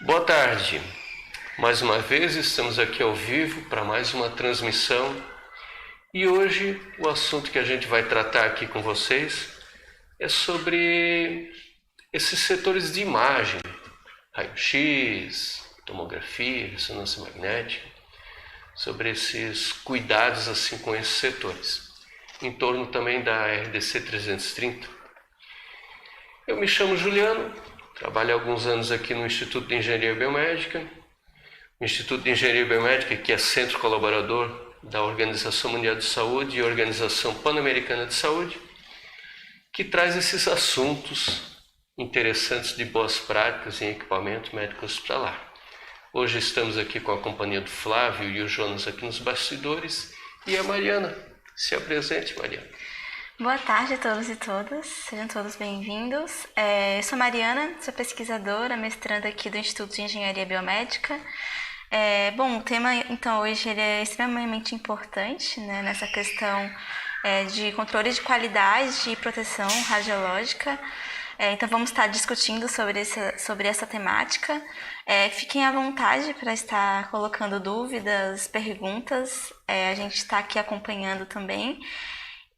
Boa tarde. Mais uma vez estamos aqui ao vivo para mais uma transmissão e hoje o assunto que a gente vai tratar aqui com vocês é sobre esses setores de imagem, raio-x, tomografia, ressonância magnética, sobre esses cuidados assim com esses setores, em torno também da RDC 330. Eu me chamo Juliano, trabalho há alguns anos aqui no Instituto de Engenharia Biomédica. O Instituto de Engenharia Biomédica, que é centro colaborador da Organização Mundial de Saúde e Organização Pan-Americana de Saúde, que traz esses assuntos interessantes de boas práticas em equipamento médico hospitalar. Hoje estamos aqui com a companhia do Flávio e o Jonas aqui nos bastidores e a Mariana. Se apresente, Mariana. Boa tarde a todos e todas, sejam todos bem-vindos. Eu sou Mariana, sou pesquisadora, mestranda aqui do Instituto de Engenharia Biomédica. O tema então hoje ele é extremamente importante, né, nessa questão de controle de qualidade e proteção radiológica. Então vamos estar discutindo sobre essa temática. Fiquem à vontade para estar colocando dúvidas, perguntas, a gente está aqui acompanhando também.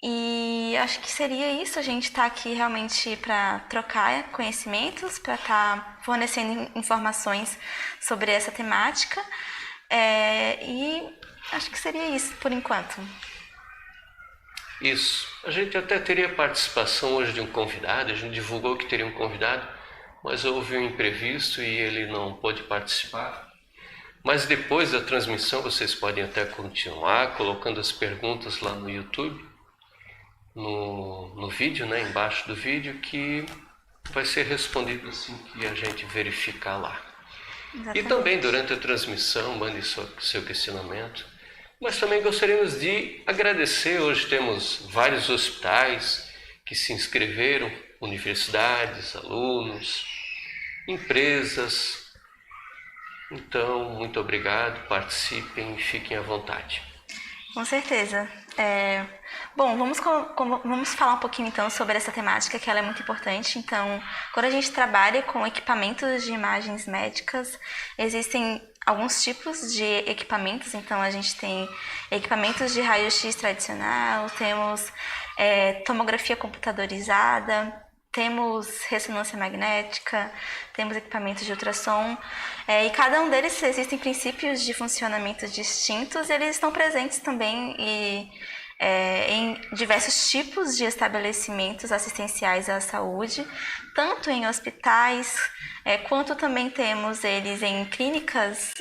E acho que seria isso, a gente está aqui realmente para trocar conhecimentos, para estar fornecendo informações sobre essa temática. E acho que seria isso por enquanto. Isso. A gente até teria participação hoje de um convidado, a gente divulgou que teria um convidado, mas houve um imprevisto e ele não pôde participar. Mas depois da transmissão vocês podem até continuar colocando as perguntas lá no YouTube. No vídeo, né, embaixo do vídeo, que vai ser respondido assim que a gente verificar lá. Exatamente. E também durante a transmissão mande seu questionamento. Mas também gostaríamos de agradecer, hoje temos vários hospitais que se inscreveram, universidades, alunos, empresas. Então, muito obrigado, participem e fiquem à vontade. Com certeza. Vamos falar um pouquinho então sobre essa temática, que ela é muito importante. Então, quando a gente trabalha com equipamentos de imagens médicas, existem alguns tipos de equipamentos. Então, a gente tem equipamentos de raio-x tradicional, temos tomografia computadorizada, temos ressonância magnética, temos equipamentos de ultrassom, e cada um deles existem princípios de funcionamento distintos, e eles estão presentes também em diversos tipos de estabelecimentos assistenciais à saúde, tanto em hospitais, quanto também temos eles em clínicas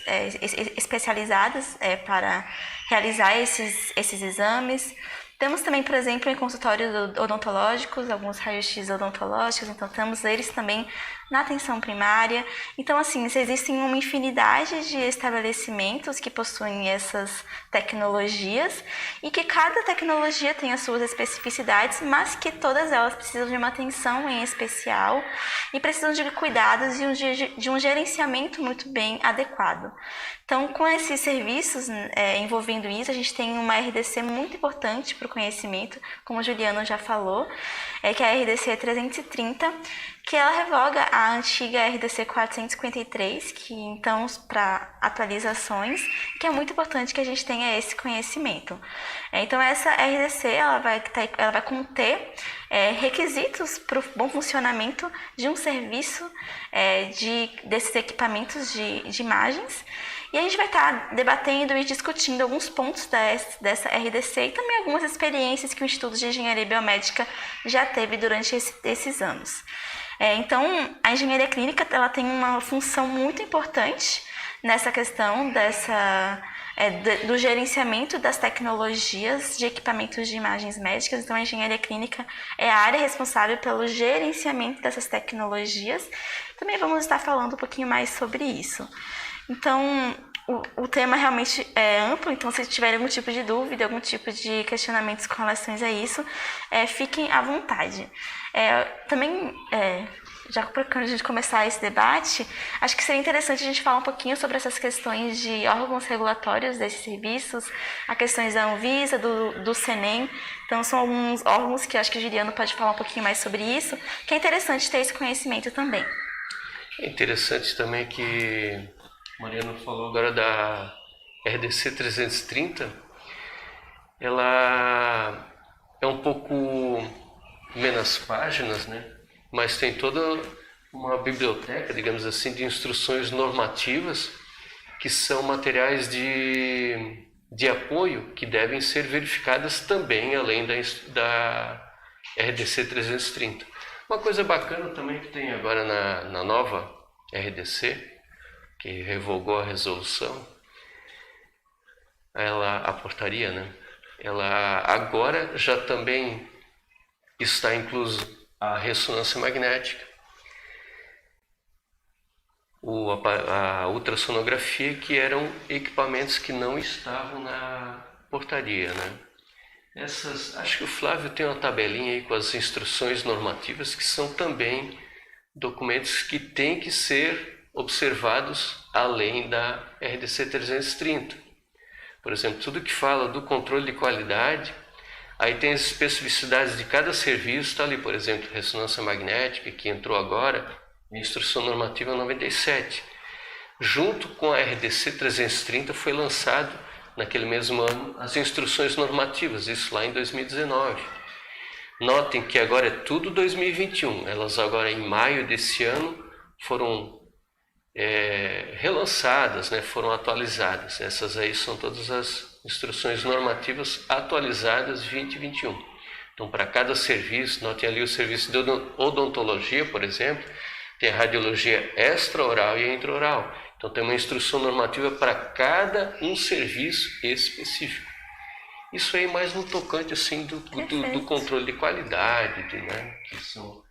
especializadas para realizar esses exames. Temos também, por exemplo, em consultórios odontológicos, alguns raios-x odontológicos, então temos eles também na atenção primária. Então, assim, existem uma infinidade de estabelecimentos que possuem essas tecnologias e que cada tecnologia tem as suas especificidades, mas que todas elas precisam de uma atenção em especial e precisam de cuidados e de um gerenciamento muito bem adequado. Então, com esses serviços envolvendo isso, a gente tem uma RDC muito importante para o conhecimento, como o Juliano já falou, que é a RDC 330, que ela revoga a antiga RDC 453, que então, para atualizações, que é muito importante que a gente tenha esse conhecimento. Então, essa RDC ela vai conter requisitos para o bom funcionamento de um serviço desses equipamentos de imagens. E a gente vai estar debatendo e discutindo alguns pontos dessa RDC e também algumas experiências que o Instituto de Engenharia Biomédica já teve durante esses anos. Então, a engenharia clínica ela tem uma função muito importante nessa questão do gerenciamento das tecnologias de equipamentos de imagens médicas. Então, a engenharia clínica é a área responsável pelo gerenciamento dessas tecnologias. Também vamos estar falando um pouquinho mais sobre isso. Então, o tema realmente é amplo, então se tiverem algum tipo de dúvida, algum tipo de questionamentos com relação a isso, fiquem à vontade. Já para a gente começar esse debate, acho que seria interessante a gente falar um pouquinho sobre essas questões de órgãos regulatórios desses serviços, as questões da Anvisa, do CNEM. Então, são alguns órgãos que eu acho que o Juliano pode falar um pouquinho mais sobre isso, que é interessante ter esse conhecimento também. É interessante também que Mariana falou agora da RDC 330, ela é um pouco menos páginas, né? Mas tem toda uma biblioteca, digamos assim, de instruções normativas que são materiais de apoio que devem ser verificadas também, além da RDC 330. Uma coisa bacana também que tem agora na nova RDC, que revogou a resolução, a portaria, né? Ela agora já também está incluso a ressonância magnética, a ultrassonografia, que eram equipamentos que não estavam na portaria, né? Acho que o Flávio tem uma tabelinha aí com as instruções normativas, que são também documentos que têm que ser observados além da RDC 330. Por exemplo, tudo que fala do controle de qualidade, aí tem as especificidades de cada serviço, está ali, por exemplo, ressonância magnética, que entrou agora, a instrução normativa 97. Junto com a RDC 330 foi lançado, naquele mesmo ano, as instruções normativas, isso lá em 2019. Notem que agora é tudo 2021, elas agora em maio desse ano foram relançadas, né, foram atualizadas. Essas aí são todas as instruções normativas atualizadas 2021. Então, para cada serviço, notem ali o serviço de odontologia, por exemplo, tem a radiologia extraoral e intraoral. Então, tem uma instrução normativa para cada um serviço específico. Isso aí mais no tocante assim, do controle de qualidade, né, que são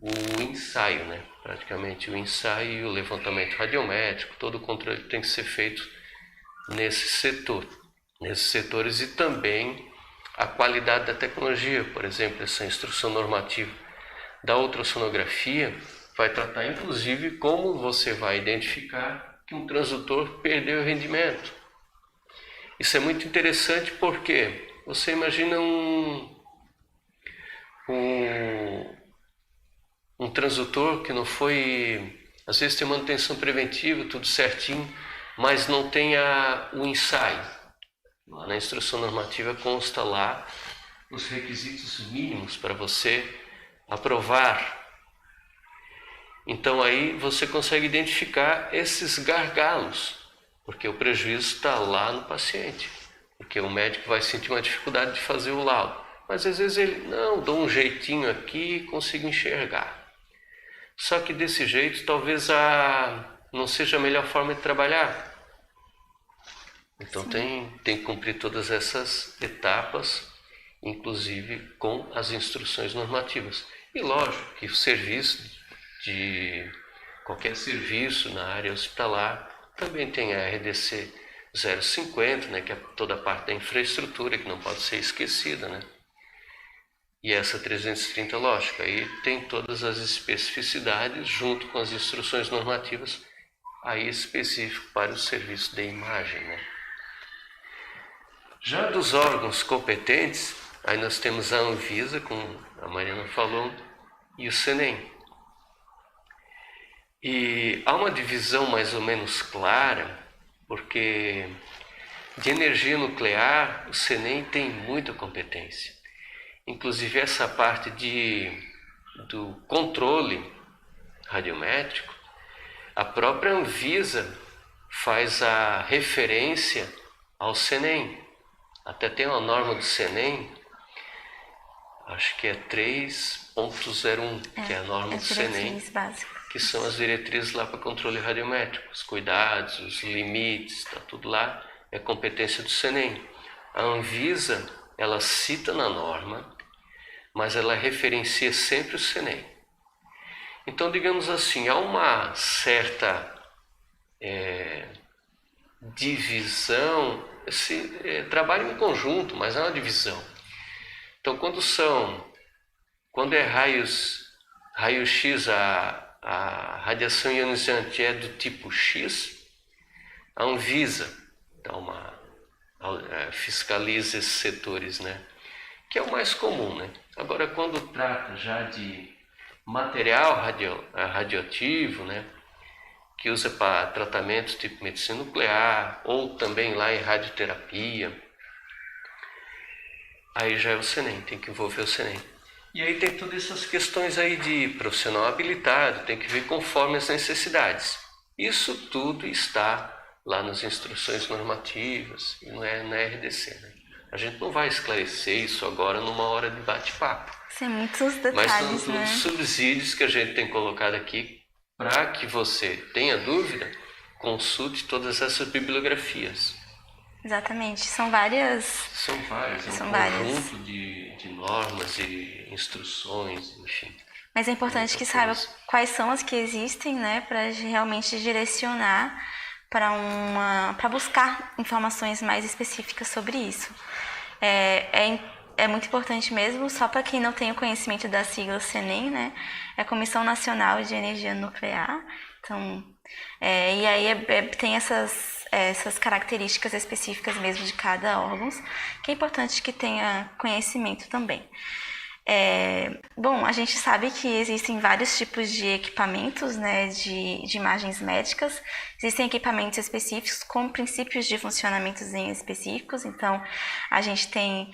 o ensaio, né, praticamente o ensaio e o levantamento radiométrico, todo o controle tem que ser feito nesses setores, e também a qualidade da tecnologia. Por exemplo, essa instrução normativa da ultrassonografia vai tratar inclusive como você vai identificar que um transdutor perdeu o rendimento. Isso é muito interessante porque você imagina um transdutor que não foi, às vezes tem manutenção preventiva, tudo certinho, mas não tem o ensaio. Lá na instrução normativa consta lá os requisitos mínimos para você aprovar. Então aí você consegue identificar esses gargalos, porque o prejuízo está lá no paciente, porque o médico vai sentir uma dificuldade de fazer o laudo, mas às vezes ele, não, dou um jeitinho aqui e consigo enxergar. Só que desse jeito talvez não seja a melhor forma de trabalhar. Então tem que cumprir todas essas etapas, inclusive com as instruções normativas. E lógico que o serviço qualquer serviço na área hospitalar também tem a RDC 050, né, que é toda a parte da infraestrutura que não pode ser esquecida, né? E essa 330, lógico, aí tem todas as especificidades junto com as instruções normativas aí específico para o serviço de imagem, né? Já dos órgãos competentes, aí nós temos a Anvisa, como a Mariana falou, e o CNEM. E há uma divisão mais ou menos clara, porque de energia nuclear o CNEM tem muita competência. Inclusive essa parte do controle radiométrico, a própria Anvisa faz a referência ao CNEM. Até tem uma norma do CNEM, acho que é 3.01, que é a norma do CNEM, que são as diretrizes lá para controle radiométrico, os cuidados, os limites, está tudo lá, é competência do CNEM. A Anvisa, ela cita na norma, mas ela referencia sempre o CNEM. Então, digamos assim, há uma certa divisão, trabalho em conjunto, mas há uma divisão. Então, quando é raio-x, a radiação ionizante é do tipo X, a Anvisa fiscaliza esses setores, né? Que é o mais comum, né? Agora, quando trata já de material radioativo, né, que usa para tratamentos tipo medicina nuclear ou também lá em radioterapia. Aí já é o CNEM, tem que envolver o CNEM. E aí tem todas essas questões aí de profissional habilitado, tem que ver conforme as necessidades. Isso tudo está lá nas instruções normativas e não é na RDC, né? A gente não vai esclarecer isso agora numa hora de bate-papo. Sim, muitos detalhes, mas são todos né? subsídios que a gente tem colocado aqui para que você tenha dúvida, consulte todas essas bibliografias. Exatamente, são várias. São várias, é um conjunto de normas e instruções, enfim. Mas é importante que saiba quais são as que existem, né, para realmente direcionar para buscar informações mais específicas sobre isso. É muito importante mesmo, só para quem não tem o conhecimento da sigla CNEM, né, é a Comissão Nacional de Energia Nuclear. Então, e aí tem essas características específicas mesmo de cada órgão, que é importante que tenha conhecimento também. Bom, a gente sabe que existem vários tipos de equipamentos, né, de imagens médicas. Existem equipamentos específicos com princípios de funcionamentos específicos. Então, a gente tem,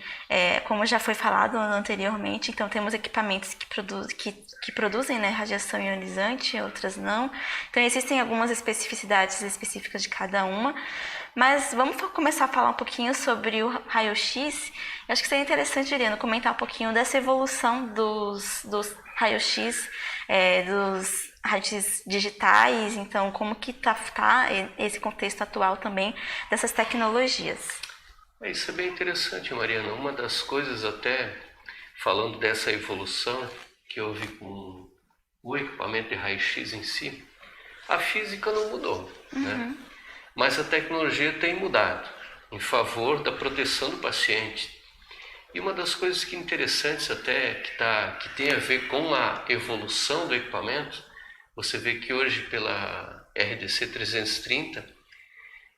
como já foi falado anteriormente, então temos equipamentos que produzem, né, radiação ionizante, outras não. Então, existem algumas especificidades específicas de cada uma. Mas vamos começar a falar um pouquinho sobre o raio-x. Eu acho que seria interessante, Iriano, comentar um pouquinho dessa evolução dos raio-x, dos raios digitais. Então, como que tá esse contexto atual também dessas tecnologias? Isso é bem interessante, Mariana. Uma das coisas, até falando dessa evolução que houve com o equipamento de raio-x em si, a física não mudou, né? Mas a tecnologia tem mudado em favor da proteção do paciente. E uma das coisas que interessantes até, que tem a ver com a evolução do equipamento, você vê que hoje pela RDC 330,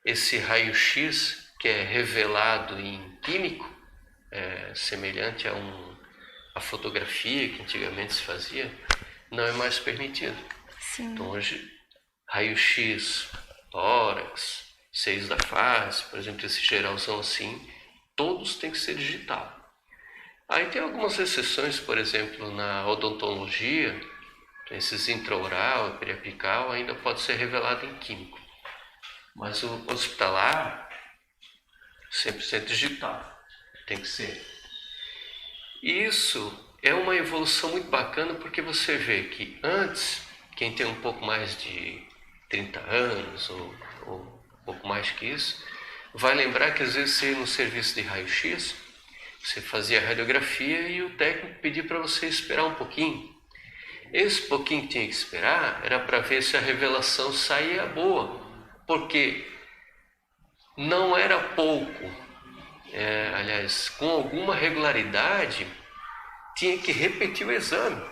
esse raio-x que é revelado em químico, semelhante a fotografia que antigamente se fazia, não é mais permitido. Sim. Então hoje, raio-x, tórax, seios da face, por exemplo, esse geralzão assim, todos têm que ser digital. Aí tem algumas exceções, por exemplo, na odontologia, esses intraoral e periapical ainda pode ser revelado em químico. Mas o hospitalar, 100% digital, tem que ser. E isso é uma evolução muito bacana porque você vê que antes, quem tem um pouco mais de 30 anos ou um pouco mais que isso, vai lembrar que às vezes você no serviço de raio-x, você fazia a radiografia e o técnico pedia para você esperar um pouquinho. Esse pouquinho que tinha que esperar era para ver se a revelação saía boa, porque não era pouco, aliás, com alguma regularidade, tinha que repetir o exame.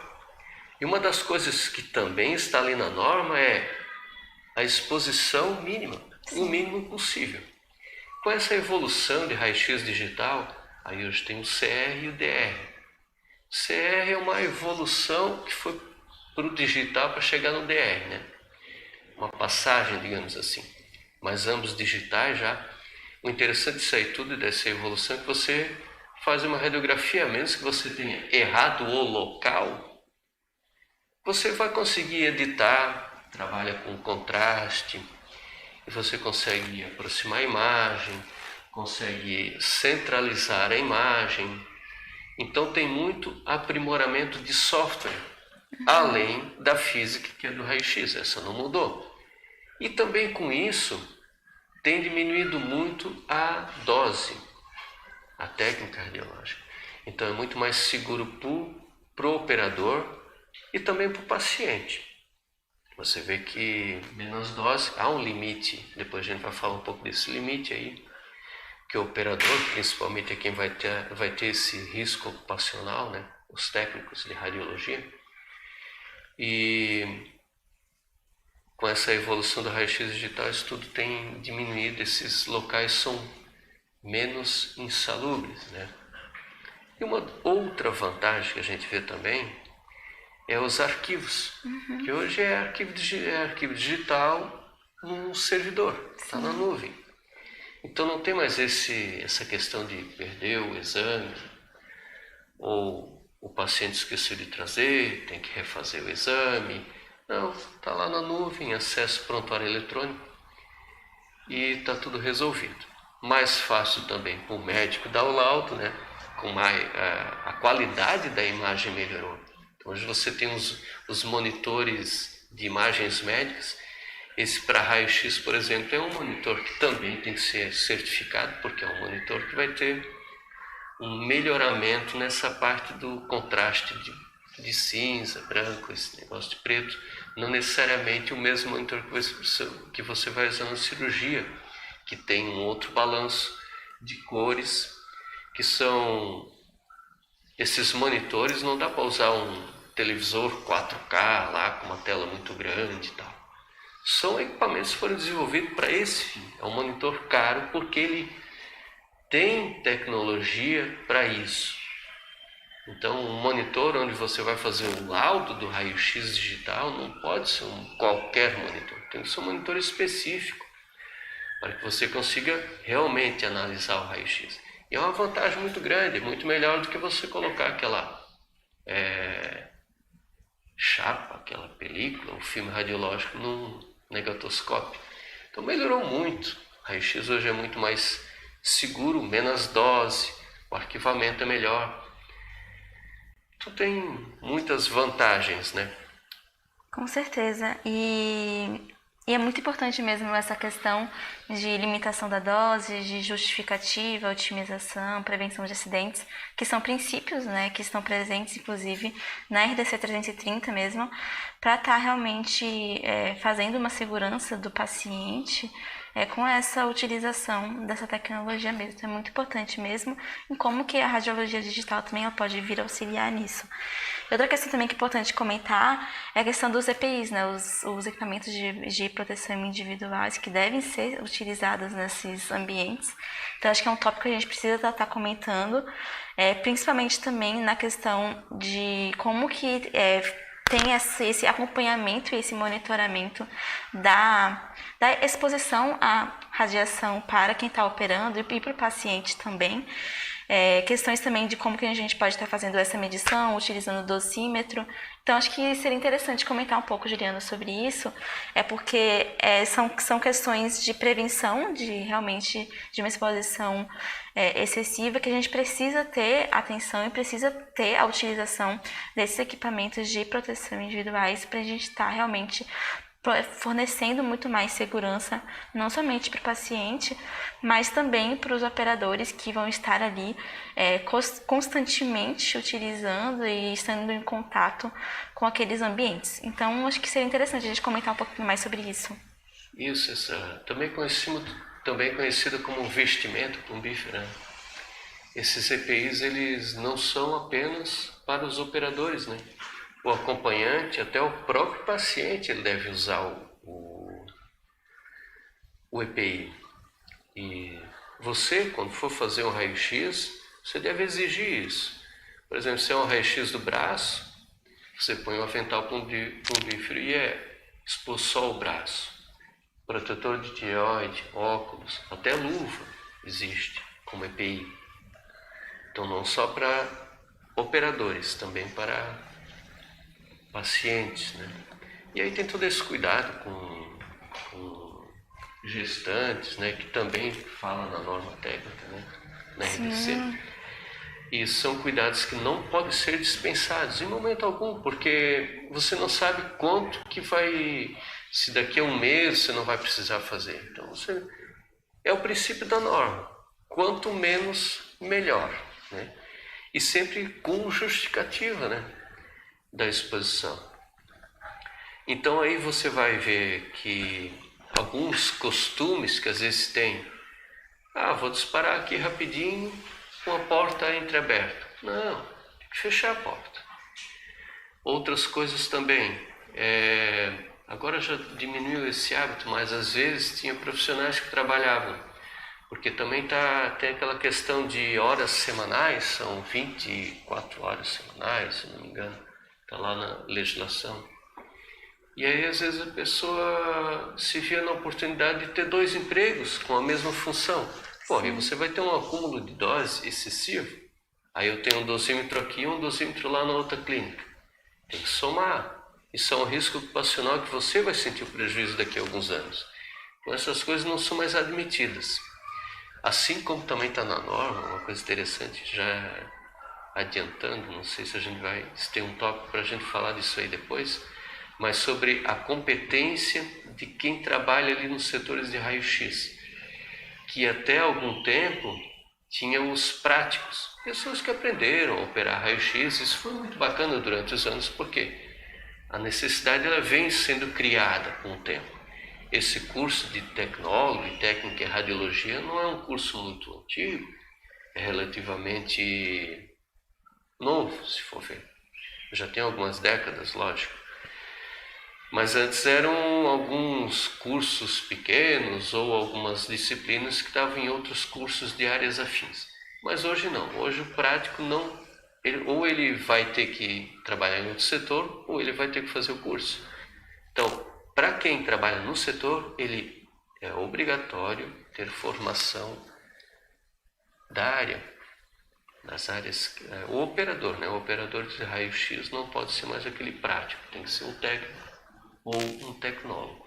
E uma das coisas que também está ali na norma é a exposição mínima, o mínimo possível. Com essa evolução de raio-x digital, aí hoje tem o CR e o DR. O CR é uma evolução que foi para o digital para chegar no DR, né? Uma passagem, digamos assim. Mas ambos digitais já. O interessante disso aí tudo, dessa evolução, é que você faz uma radiografia, mesmo que você tenha errado o local, você vai conseguir editar, trabalha com contraste, e você consegue aproximar a imagem, consegue centralizar a imagem. Então tem muito aprimoramento de software, além da física que é do raio-x, essa não mudou. E também com isso tem diminuído muito a dose, a técnica radiológica. Então é muito mais seguro para o operador e também para o paciente. Você vê que menos dose, há um limite, depois a gente vai falar um pouco desse limite aí, que o operador, principalmente é quem vai ter esse risco ocupacional, né? Os técnicos de radiologia. E com essa evolução do raio-x digital, isso tudo tem diminuído, esses locais são menos insalubres, né? E uma outra vantagem que a gente vê também é os arquivos, que hoje é arquivo digital num servidor, está na nuvem. Então não tem mais essa questão de perder o exame, ou o paciente esqueceu de trazer, tem que refazer o exame. Não, está lá na nuvem, acesso prontuário eletrônico e está tudo resolvido. Mais fácil também para o médico dar o laudo, né? A qualidade da imagem melhorou. Então, hoje você tem os monitores de imagens médicas. Esse para raio-x, por exemplo, é um monitor que também tem que ser certificado, porque é um monitor que vai ter um melhoramento nessa parte do contraste de cinza, branco, esse negócio de preto. Não necessariamente o mesmo monitor que você vai usar na cirurgia, que tem um outro balanço de cores, que são esses monitores. Não dá para usar um televisor 4K lá com uma tela muito grande e tal. São equipamentos que foram desenvolvidos para esse fim. É um monitor caro porque ele tem tecnologia para isso. Então, um monitor onde você vai fazer o laudo do raio-x digital não pode ser qualquer monitor. Tem que ser um monitor específico para que você consiga realmente analisar o raio-x. E é uma vantagem muito grande, é muito melhor do que você colocar aquela chapa, aquela película, o filme radiológico num negatoscópio. Então melhorou muito. O raio-x hoje é muito mais seguro, menos dose, o arquivamento é melhor. Então tem muitas vantagens, né? Com certeza. E é muito importante mesmo essa questão de limitação da dose, de justificativa, otimização, prevenção de acidentes, que são princípios, né, que estão presentes, inclusive, na RDC 330 mesmo, para estar realmente fazendo uma segurança do paciente com essa utilização dessa tecnologia mesmo. Então, é muito importante mesmo em como que a radiologia digital também ela pode vir auxiliar nisso. Outra questão também que é importante comentar é a questão dos EPIs, né? Os equipamentos de proteção individuais que devem ser utilizados nesses ambientes. Então, acho que é um tópico que a gente precisa estar comentando, principalmente também na questão de como que tem esse acompanhamento e esse monitoramento da exposição à radiação para quem está operando e para o paciente também. Questões também de como que a gente pode estar fazendo essa medição, utilizando o dosímetro. Então, acho que seria interessante comentar um pouco, Juliana, sobre isso, porque são questões de prevenção, de uma exposição excessiva, que a gente precisa ter atenção e precisa ter a utilização desses equipamentos de proteção individuais para a gente estar realmente fornecendo muito mais segurança, não somente para o paciente, mas também para os operadores que vão estar ali constantemente utilizando e estando em contato com aqueles ambientes. Então, acho que seria interessante a gente comentar um pouquinho mais sobre isso. Isso, também conhecido como vestimento plumbífero, né? Esses EPIs, eles não são apenas para os operadores, né? O acompanhante, até o próprio paciente, ele deve usar o EPI. E você, quando for fazer um raio-x, você deve exigir isso. Por exemplo, se é um raio-x do braço, você põe um avental plumbífero e expor só o braço. Protetor de tireoide, óculos, até luva existe como EPI. Então não só para operadores, também para pacientes, né? E aí tem todo esse cuidado com gestantes, né? Que também fala na norma técnica, né? Na RDC. E são cuidados que não podem ser dispensados em momento algum, porque você não sabe quanto que se daqui a um mês você não vai precisar fazer. Então é o princípio da norma, quanto menos melhor, né? E sempre com justificativa, né, da exposição. Então aí você vai ver que alguns costumes que às vezes tem, vou disparar aqui rapidinho com a porta entreaberta. Não, tem que fechar a porta. Outras coisas também, agora já diminuiu esse hábito, mas às vezes tinha profissionais que trabalhavam, porque também tem aquela questão de horas semanais, são 24 horas semanais, se não me engano, está lá na legislação. E aí, às vezes, a pessoa se vê na oportunidade de ter 2 empregos com a mesma função. Pô, e você vai ter um acúmulo de dose excessivo. Aí eu tenho um dosímetro aqui e um dosímetro lá na outra clínica. Tem que somar. Isso é um risco ocupacional que você vai sentir o prejuízo daqui a alguns anos. Então, essas coisas não são mais admitidas. Assim como também está na norma, uma coisa interessante, já adiantando, não sei se a gente vai ter um tópico para a gente falar disso aí depois, mas sobre a competência de quem trabalha ali nos setores de raio-x, que até algum tempo tinha os práticos, pessoas que aprenderam a operar raio-x. Isso foi muito bacana durante os anos, porque a necessidade ela vem sendo criada com o tempo. Esse curso de tecnólogo e técnica em radiologia não é um curso muito antigo, é relativamente novo, se for ver. Já tem algumas décadas, lógico. Mas antes eram alguns cursos pequenos ou algumas disciplinas que estavam em outros cursos de áreas afins. Mas hoje não. Hoje o prático não... ou ele vai ter que trabalhar em outro setor, ou ele vai ter que fazer o curso. Então, para quem trabalha no setor, ele é obrigatório ter formação da área, das áreas... o operador, né? O operador de raio-x não pode ser mais aquele prático, tem que ser um técnico ou um tecnólogo.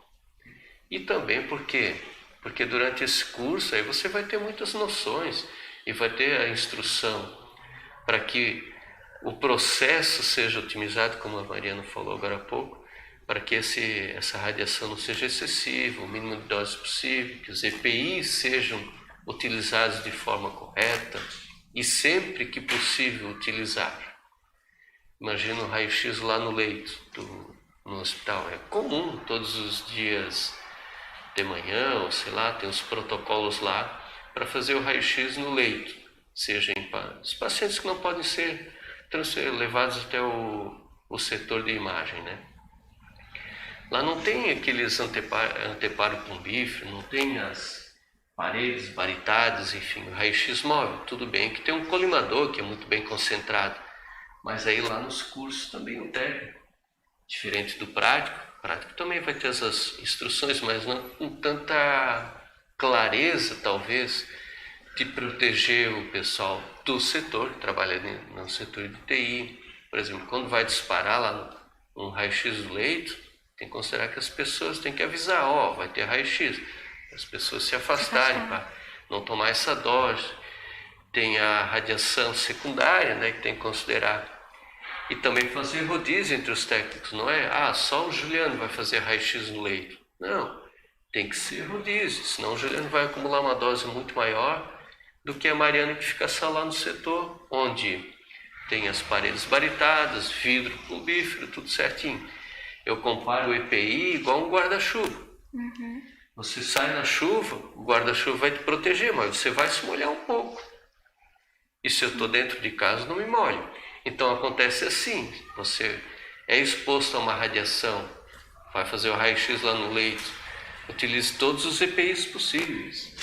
E também porque durante esse curso aí você vai ter muitas noções e vai ter a instrução para que o processo seja otimizado, como a Mariana falou agora há pouco, para que essa radiação não seja excessiva, o mínimo de dose possível, que os EPIs sejam utilizados de forma correta e sempre que possível utilizar. Imagina o raio-x lá no leito no hospital. É comum todos os dias de manhã, ou sei lá, tem os protocolos lá para fazer o raio-x no leito, seja em os pacientes que não podem ser levados até o setor de imagem, né? Lá não tem aqueles anteparo plumbífero, não tem as paredes baritadas, enfim, o raio-x móvel. Tudo bem que tem um colimador que é muito bem concentrado, mas aí lá nos cursos também o técnico, diferente do prático, o prático também vai ter essas instruções, mas não com tanta clareza, talvez, de proteger o pessoal do setor, que trabalha no setor de TI. Por exemplo, quando vai disparar lá um raio-x do leito, tem que considerar que as pessoas têm que avisar, vai ter raio-x, as pessoas se afastarem para não tomar essa dose. Tem a radiação secundária, né, que tem que considerar. E também fazer rodízio entre os técnicos, não é? Só o Juliano vai fazer raio-x no leito. Não, tem que ser rodízio, senão o Juliano vai acumular uma dose muito maior do que a Mariana, que fica só lá no setor, onde tem as paredes baritadas, vidro plumbífero, tudo certinho. Eu comparo o EPI igual um guarda-chuva. Uhum. Você sai na chuva, o guarda-chuva vai te proteger, mas você vai se molhar um pouco. E se eu estou dentro de casa, não me molho. Então acontece assim, você é exposto a uma radiação, vai fazer o raio-x lá no leito, utilize todos os EPIs possíveis,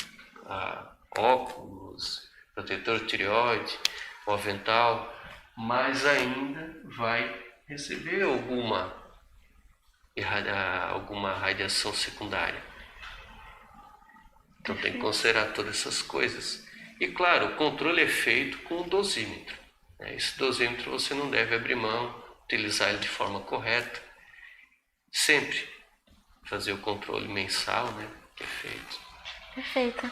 óculos, protetor de tireoide, o avental, mas ainda vai receber alguma radiação secundária. Então tem que considerar todas essas coisas. E claro, o controle é feito com o dosímetro. Esse dosímetro você não deve abrir mão, utilizar ele de forma correta. Sempre fazer o controle mensal, né? Perfeito. Perfeito.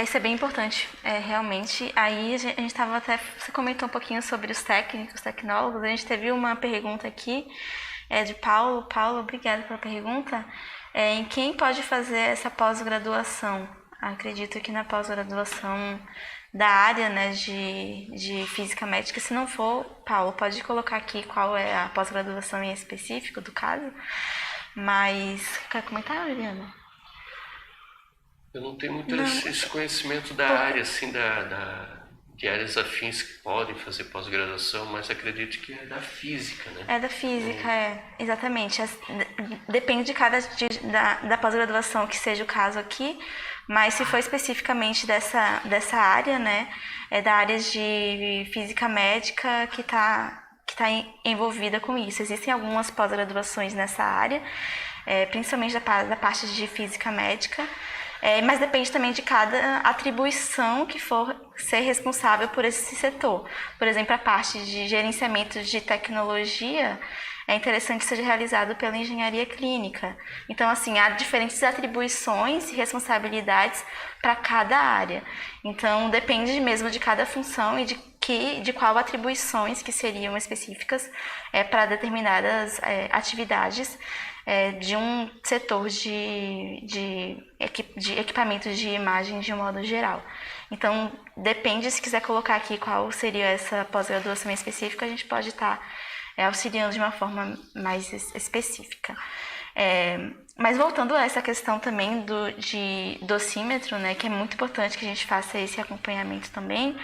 Isso é bem importante, realmente. Aí a gente estava até... Você comentou um pouquinho sobre os técnicos, tecnólogos. A gente teve uma pergunta aqui de Paulo. Paulo, obrigada pela pergunta. Em quem pode fazer essa pós-graduação? Acredito que na pós-graduação da área, né, de física médica. Se não for, Paulo, pode colocar aqui qual é a pós-graduação em específico do caso. Mas, quer comentar, Eliana? Eu não tenho muito esse conhecimento da área, assim, de áreas afins que podem fazer pós-graduação, mas acredito que é da física, né? É da física, exatamente. Depende da pós-graduação que seja o caso aqui, mas se for especificamente dessa área, né, é da área de física médica que tá está envolvida com isso. Existem algumas pós-graduações nessa área, principalmente da parte de física médica, mas depende também de cada atribuição que for ser responsável por esse setor. Por exemplo, a parte de gerenciamento de tecnologia é interessante que seja realizado pela engenharia clínica. Então, assim, há diferentes atribuições e responsabilidades para cada área. Então, depende mesmo de cada função e de qual atribuições que seriam específicas para determinadas atividades de um setor de equipamentos de imagem de um modo geral. Então, depende, se quiser colocar aqui qual seria essa pós-graduação específica, a gente pode estar auxiliando de uma forma mais específica. Mas voltando a essa questão também de dosímetro, né, que é muito importante que a gente faça esse acompanhamento também,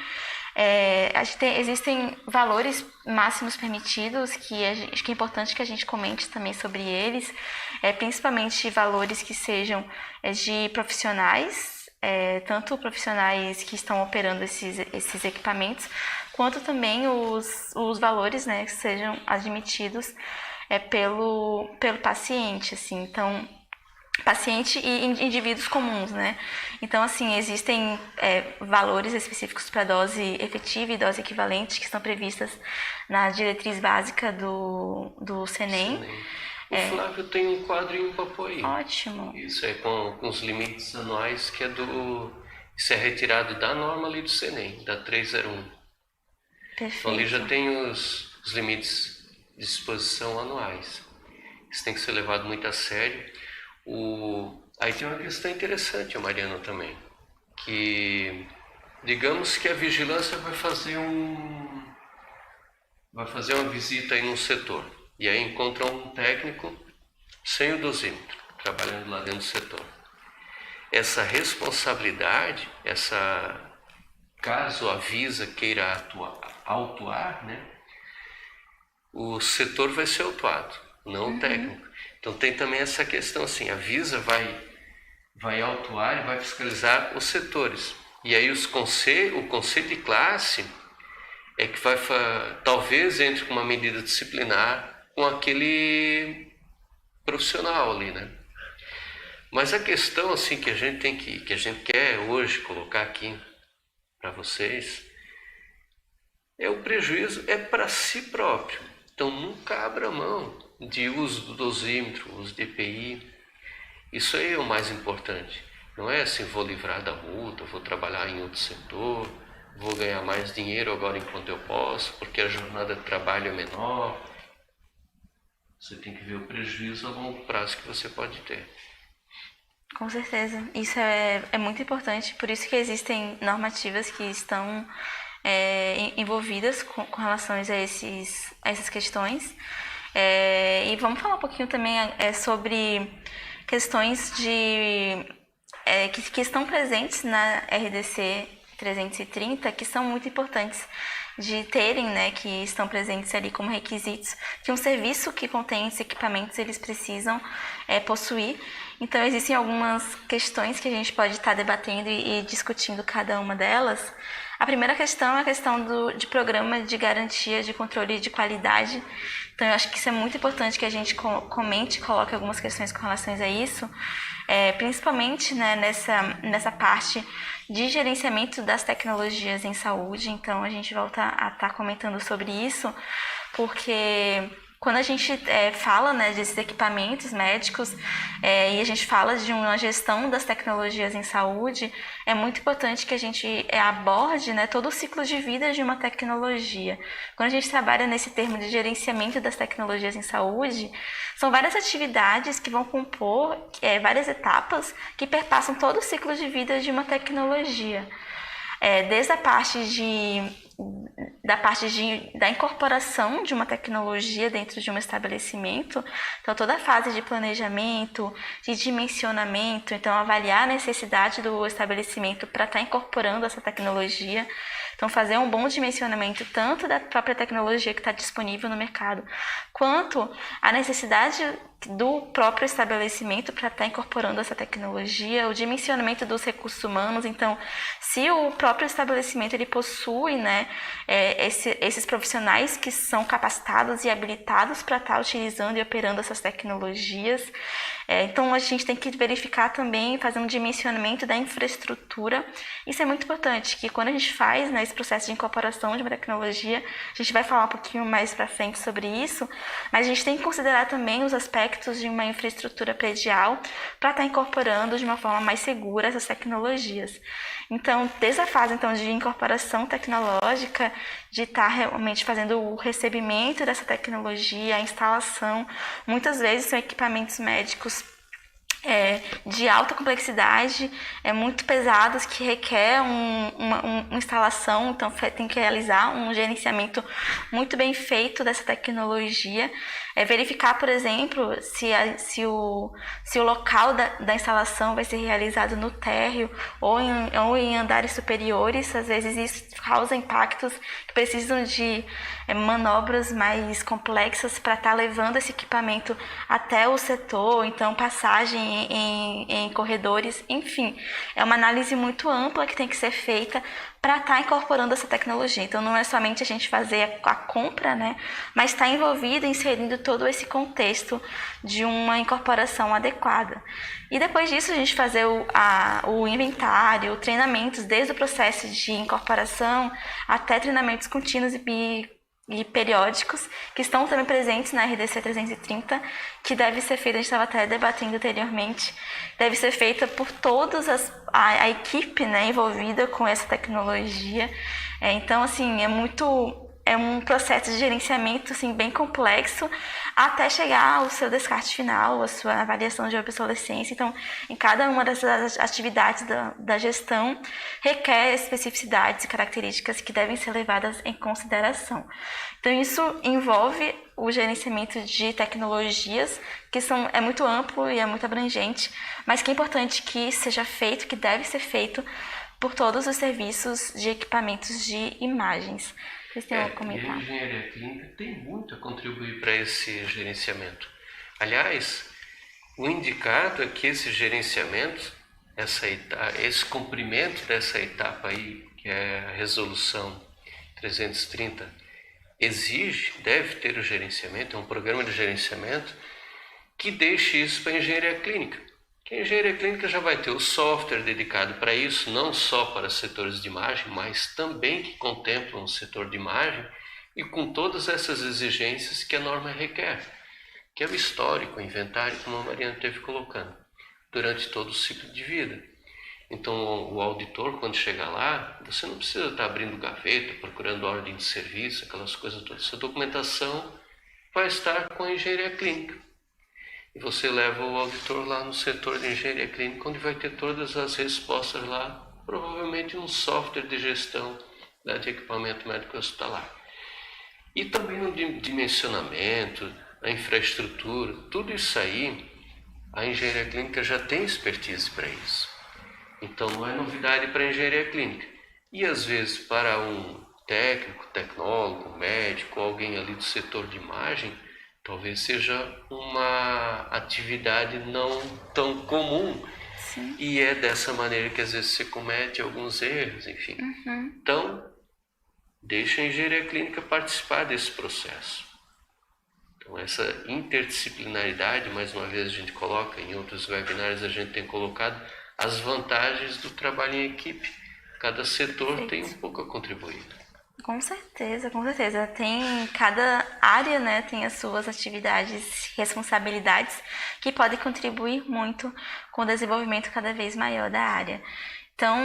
existem valores máximos permitidos que acho que é importante que a gente comente também sobre eles, principalmente valores que sejam de profissionais, tanto profissionais que estão operando esses equipamentos, quanto também os valores, né, que sejam admitidos pelo paciente, assim. Então, paciente e indivíduos comuns, né? Então, assim, existem valores específicos para dose efetiva e dose equivalente que estão previstas na diretriz básica do CNEM. O Flávio tem um quadro em papo aí. Ótimo. Isso é com os limites anuais, que isso é retirado da norma ali do CNEM, da 301. Perfeito. Então, ali já tem os limites de exposição anuais. Isso tem que ser levado muito a sério. Aí tem uma questão interessante, Mariana, também, que digamos que a vigilância vai fazer uma visita aí num setor, e aí encontra um técnico sem o dosímetro, trabalhando lá dentro do setor. Essa responsabilidade, caso a Visa queira autuar, né, o setor vai ser autuado, não o técnico. Então tem também essa questão, assim, a Visa vai autuar e vai fiscalizar os setores. E aí o conselho de classe é que talvez entre com uma medida disciplinar com aquele profissional ali, né? Mas a questão, assim, que a gente quer hoje colocar aqui para vocês, o prejuízo é para si próprio. Então nunca abra mão de uso do dosímetro, uso de EPI. Isso aí é o mais importante. Não é assim, vou livrar da multa, vou trabalhar em outro setor, vou ganhar mais dinheiro agora enquanto eu posso, porque a jornada de trabalho é menor. Você tem que ver o prejuízo a longo prazo que você pode ter. Com certeza. Isso é muito importante, por isso que existem normativas que estão envolvidas com relação a essas questões. E vamos falar um pouquinho também sobre questões que estão presentes na RDC 330, que são muito importantes de terem, né, que estão presentes ali como requisitos, que um serviço que contém esses equipamentos eles precisam possuir. Então existem algumas questões que a gente pode estar debatendo e discutindo cada uma delas. A primeira questão é a questão de programa de garantia de controle de qualidade. Então, eu acho que isso é muito importante que a gente comente, coloque algumas questões com relação a isso, principalmente, né, nessa parte de gerenciamento das tecnologias em saúde. Então, a gente volta a estar comentando sobre isso, porque quando a gente fala, né, desses equipamentos médicos e a gente fala de uma gestão das tecnologias em saúde, é muito importante que a gente aborde, né, todo o ciclo de vida de uma tecnologia. Quando a gente trabalha nesse termo de gerenciamento das tecnologias em saúde, são várias atividades que vão compor várias etapas que perpassam todo o ciclo de vida de uma tecnologia. Desde a parte da incorporação de uma tecnologia dentro de um estabelecimento, então toda a fase de planejamento, de dimensionamento, então avaliar a necessidade do estabelecimento para estar incorporando essa tecnologia, Então, fazer um bom dimensionamento tanto da própria tecnologia que está disponível no mercado, quanto a necessidade do próprio estabelecimento para estar incorporando essa tecnologia, o dimensionamento dos recursos humanos. Então, se o próprio estabelecimento ele possui, né, esses profissionais que são capacitados e habilitados para estar utilizando e operando essas tecnologias, então a gente tem que verificar também, fazer um dimensionamento da infraestrutura. Isso é muito importante, que quando a gente faz, né, esse processo de incorporação de uma tecnologia, a gente vai falar um pouquinho mais para frente sobre isso, mas a gente tem que considerar também os aspectos de uma infraestrutura predial para estar incorporando de uma forma mais segura essas tecnologias. Então, desde a fase de incorporação tecnológica, de estar realmente fazendo o recebimento dessa tecnologia, a instalação, muitas vezes são equipamentos médicos de alta complexidade, muito pesados, que requer uma instalação, então tem que realizar um gerenciamento muito bem feito dessa tecnologia, verificar, por exemplo, se o local da instalação vai ser realizado no térreo ou em andares superiores. Às vezes isso causa impactos que precisam de manobras mais complexas para estar levando esse equipamento até o setor, então passagem em corredores, enfim, é uma análise muito ampla que tem que ser feita para estar incorporando essa tecnologia. Então, não é somente a gente fazer a compra, né, mas estar envolvido, inserindo todo esse contexto de uma incorporação adequada. E depois disso, a gente fazer o inventário, treinamentos, desde o processo de incorporação até treinamentos contínuos e periódicos, que estão também presentes na RDC 330, que deve ser feita, a gente estava até debatendo anteriormente, deve ser feita por todas a equipe, né, envolvida com essa tecnologia. Então, assim, é um processo de gerenciamento assim, bem complexo, até chegar ao seu descarte final, a sua avaliação de obsolescência. Então, em cada uma dessas atividades da gestão, requer especificidades e características que devem ser levadas em consideração. Então, isso envolve o gerenciamento de tecnologias, que é muito amplo e é muito abrangente, mas que é importante que seja feito, que deve ser feito por todos os serviços de equipamentos de imagens. Vocês têm algo a comentar? E a engenharia clínica tem muito a contribuir para esse gerenciamento. Aliás, o indicado é que esse gerenciamento, esse cumprimento dessa etapa aí, que é a resolução 330, deve ter o gerenciamento, é um programa de gerenciamento que deixe isso para a engenharia clínica. Que a engenharia clínica já vai ter o software dedicado para isso, não só para setores de imagem, mas também que contemplam o setor de imagem e com todas essas exigências que a norma requer, que é o histórico, o inventário, como a Mariana esteve colocando, durante todo o ciclo de vida. Então, o auditor, quando chegar lá, você não precisa estar abrindo gaveta, procurando ordem de serviço, aquelas coisas todas. Essa documentação vai estar com a engenharia clínica. E você leva o auditor lá no setor de engenharia clínica, onde vai ter todas as respostas lá, provavelmente um software de gestão de equipamento médico hospitalar. E também no dimensionamento, a infraestrutura, tudo isso aí, a engenharia clínica já tem expertise para isso. Então não é novidade para a engenharia clínica. E às vezes para um técnico, tecnólogo, médico, alguém ali do setor de imagem, talvez seja uma atividade não tão comum. Sim. E é dessa maneira que às vezes se comete alguns erros, enfim. Uhum. Então, deixa a engenharia clínica participar desse processo. Então, essa interdisciplinaridade, mais uma vez a gente coloca, em outros webinars a gente tem colocado as vantagens do trabalho em equipe. Cada setor tem um pouco a contribuir. Com certeza, com certeza. Cada área, né, tem as suas atividades, responsabilidades que podem contribuir muito com o desenvolvimento cada vez maior da área. Então,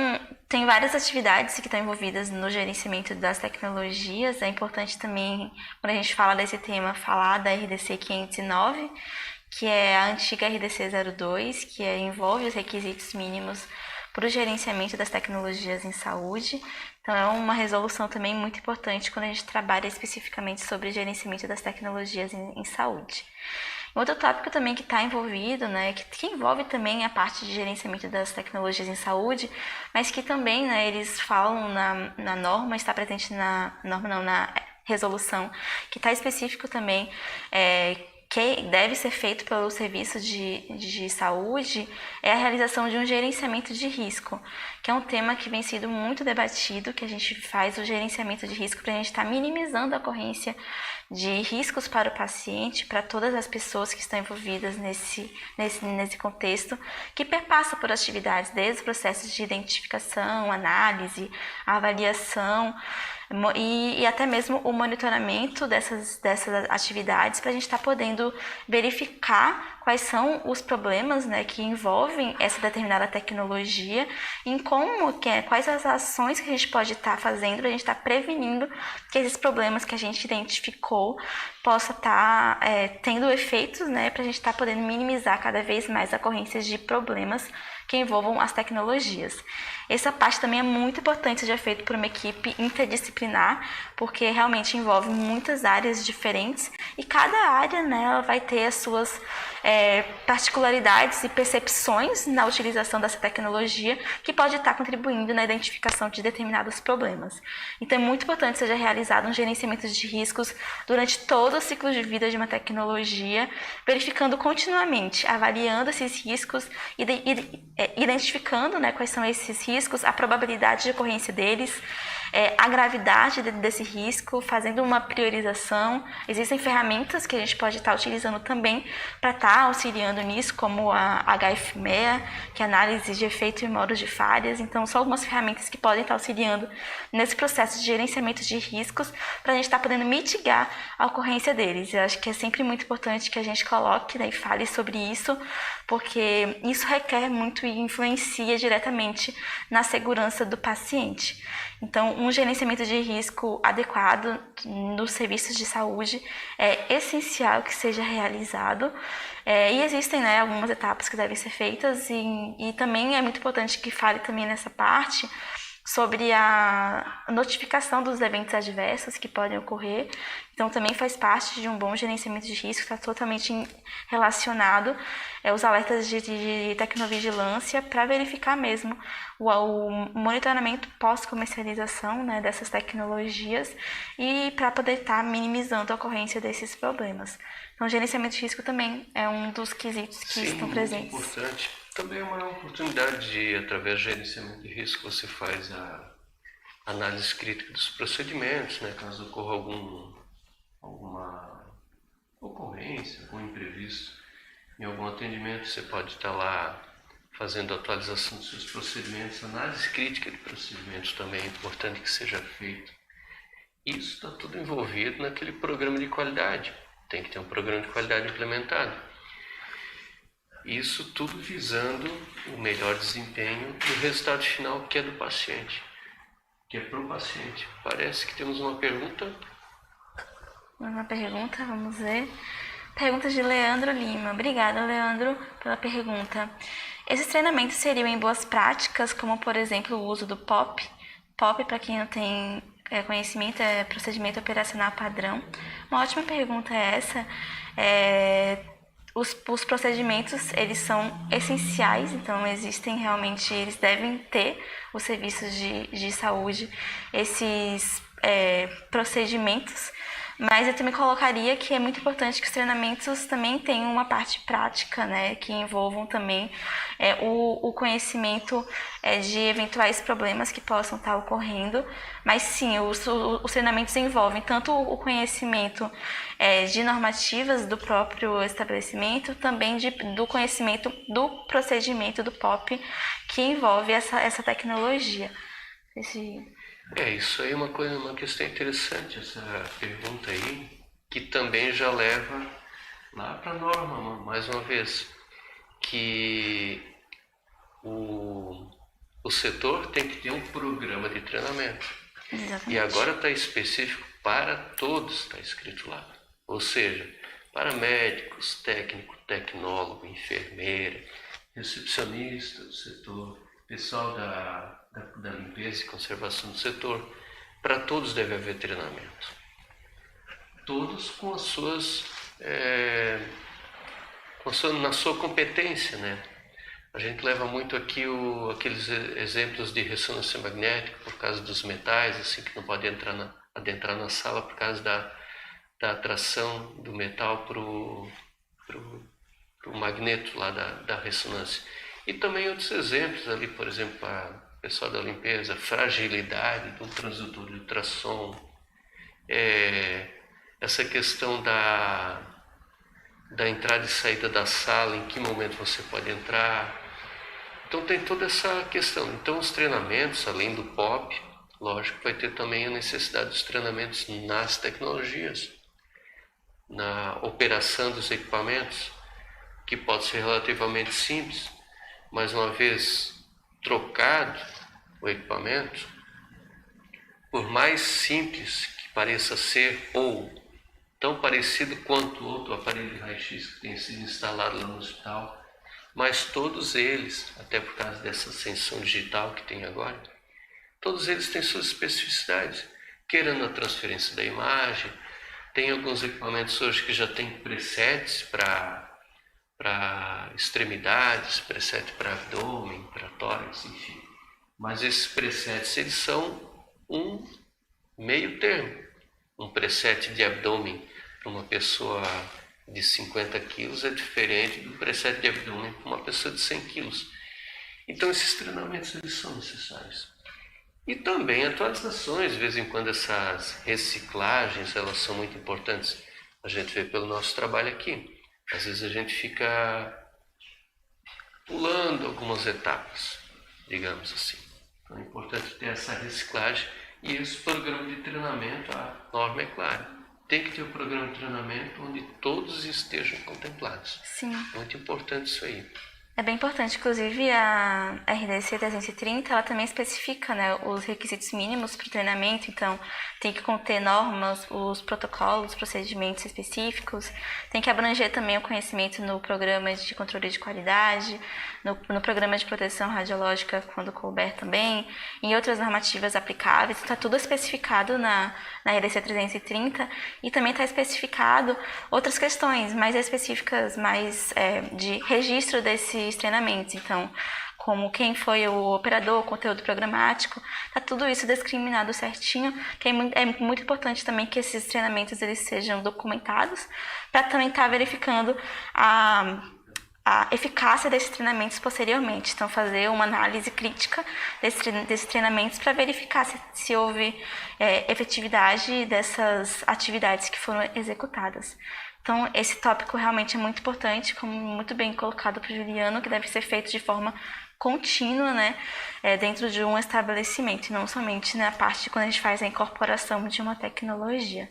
tem várias atividades que estão envolvidas no gerenciamento das tecnologias. É importante também, quando a gente fala desse tema, falar da RDC 509, que é a antiga RDC 02, que envolve os requisitos mínimos para o gerenciamento das tecnologias em saúde. Então, é uma resolução também muito importante quando a gente trabalha especificamente sobre o gerenciamento das tecnologias em saúde. Outro tópico também que está envolvido, né, que envolve também a parte de gerenciamento das tecnologias em saúde, mas que também, né, eles falam na norma, está presente na norma não, na resolução, que está específico também, que deve ser feito pelo serviço de saúde, é a realização de um gerenciamento de risco, que é um tema que vem sendo muito debatido, que a gente faz o gerenciamento de risco para a gente estar minimizando a ocorrência de riscos para o paciente, para todas as pessoas que estão envolvidas nesse contexto, que perpassa por atividades, desde os processos de identificação, análise, avaliação, e até mesmo o monitoramento dessas atividades para a gente estar podendo verificar quais são os problemas, né, que envolvem essa determinada tecnologia e quais as ações que a gente pode estar fazendo para a gente estar prevenindo que esses problemas que a gente identificou possa estar tendo efeitos, né, para a gente estar podendo minimizar cada vez mais ocorrências de problemas que envolvam as tecnologias. Essa parte também é muito importante seja feito por uma equipe interdisciplinar, porque realmente envolve muitas áreas diferentes e cada área, né, ela vai ter as suas particularidades e percepções na utilização dessa tecnologia que pode estar contribuindo na identificação de determinados problemas. Então é muito importante que seja realizado um gerenciamento de riscos durante todo o ciclo de vida de uma tecnologia, verificando continuamente, avaliando esses riscos e identificando, né, quais são esses riscos, a probabilidade de ocorrência deles, a gravidade desse risco, fazendo uma priorização. Existem ferramentas que a gente pode estar utilizando também para estar auxiliando nisso, como a HFMEA, que é análise de efeito e modos de falhas. Então, são algumas ferramentas que podem estar auxiliando nesse processo de gerenciamento de riscos para a gente estar podendo mitigar a ocorrência deles. Eu acho que é sempre muito importante que a gente coloque, né, e fale sobre isso, porque isso requer muito e influencia diretamente na segurança do paciente. Então, um gerenciamento de risco adequado nos serviços de saúde é essencial que seja realizado. E existem, né, algumas etapas que devem ser feitas e também é muito importante que fale também nessa parte sobre a notificação dos eventos adversos que podem ocorrer. Então, também faz parte de um bom gerenciamento de risco, está totalmente relacionado os alertas de tecnovigilância para verificar mesmo o monitoramento pós-comercialização, né, dessas tecnologias e para poder estar minimizando a ocorrência desses problemas. Então, o gerenciamento de risco também é um dos quesitos que estão presentes. Muito importante. Também é uma oportunidade de, através do gerenciamento de risco, você faz a análise crítica dos procedimentos, né? Caso ocorra alguma ocorrência, algum imprevisto em algum atendimento, você pode estar lá fazendo a atualização dos seus procedimentos. Análise crítica de procedimentos também é importante que seja feito. Isso está tudo envolvido naquele programa de qualidade. Tem que ter um programa de qualidade implementado. Isso tudo visando o melhor desempenho no resultado final, que é do paciente, que é para o paciente. Parece que temos uma pergunta. Uma pergunta, vamos ver. Pergunta de Leandro Lima. Obrigada, Leandro, pela pergunta. Esses treinamentos seriam em boas práticas, como, por exemplo, o uso do POP? POP, para quem não tem conhecimento, é procedimento operacional padrão. Uma ótima pergunta essa. Os procedimentos, eles são essenciais, então existem realmente, eles devem ter os serviços de saúde, esses procedimentos, mas eu também colocaria que é muito importante que os treinamentos também tenham uma parte prática, né, que envolvam também o conhecimento de eventuais problemas que possam estar ocorrendo, mas sim, os treinamentos envolvem tanto o conhecimento de normativas do próprio estabelecimento, também do conhecimento do procedimento do POP que envolve essa tecnologia. Isso aí é uma questão interessante, essa pergunta aí, que também já leva lá para a norma, mais uma vez, que o setor tem que ter um programa de treinamento. Exatamente. E agora está específico para todos, está escrito lá. Ou seja, para médicos, técnico, tecnólogo, enfermeira, recepcionista do setor, pessoal da limpeza e conservação do setor, para todos deve haver treinamento. Todos com as suas na sua competência, né? A gente leva muito aqui aqueles exemplos de ressonância magnética por causa dos metais, assim, que não pode adentrar na sala por causa da atração do metal pro magneto lá da ressonância. E também outros exemplos ali, por exemplo, o pessoal da limpeza, fragilidade do transdutor de ultrassom, essa questão da entrada e saída da sala, em que momento você pode entrar. Então tem toda essa questão. Então os treinamentos, além do POP, lógico, vai ter também a necessidade dos treinamentos nas tecnologias, na operação dos equipamentos, que pode ser relativamente simples, mas uma vez trocado o equipamento, por mais simples que pareça ser, ou tão parecido quanto o outro aparelho de raio-x que tem sido instalado lá no hospital, mas todos eles, até por causa dessa sensão digital que tem agora, todos eles têm suas especificidades, querendo a transferência da imagem. Tem alguns equipamentos hoje que já tem presets para extremidades, preset para abdômen, para tórax, enfim. Mas esses presets, eles são um meio termo. Um preset de abdômen para uma pessoa de 50 quilos é diferente do preset de abdômen para uma pessoa de 100 quilos. Então esses treinamentos eles são necessários. E também atualizações, de vez em quando essas reciclagens, elas são muito importantes. A gente vê pelo nosso trabalho aqui. Às vezes a gente fica pulando algumas etapas, digamos assim. Então é importante ter essa reciclagem e esse programa de treinamento, a norma é clara. Tem que ter um programa de treinamento onde todos estejam contemplados. Sim. Muito importante isso aí. É bem importante, inclusive a RDC 330, ela também especifica, né, os requisitos mínimos para o treinamento, então tem que conter normas, os protocolos, procedimentos específicos, tem que abranger também o conhecimento no programa de controle de qualidade, no programa de proteção radiológica, quando couber também, em outras normativas aplicáveis, está tudo especificado na RDC 330 e também está especificado outras questões mais específicas, mais de registro desses treinamentos, então como quem foi o operador, o conteúdo programático, tá tudo isso discriminado certinho, que é muito importante também que esses treinamentos eles sejam documentados, para também estar verificando a eficácia desses treinamentos posteriormente. Então, fazer uma análise crítica desses treinamentos para verificar se houve efetividade dessas atividades que foram executadas. Então, esse tópico realmente é muito importante, como muito bem colocado por Juliano, que deve ser feito de forma contínua, né, dentro de um estabelecimento, e não somente na parte de quando a gente faz a incorporação de uma tecnologia.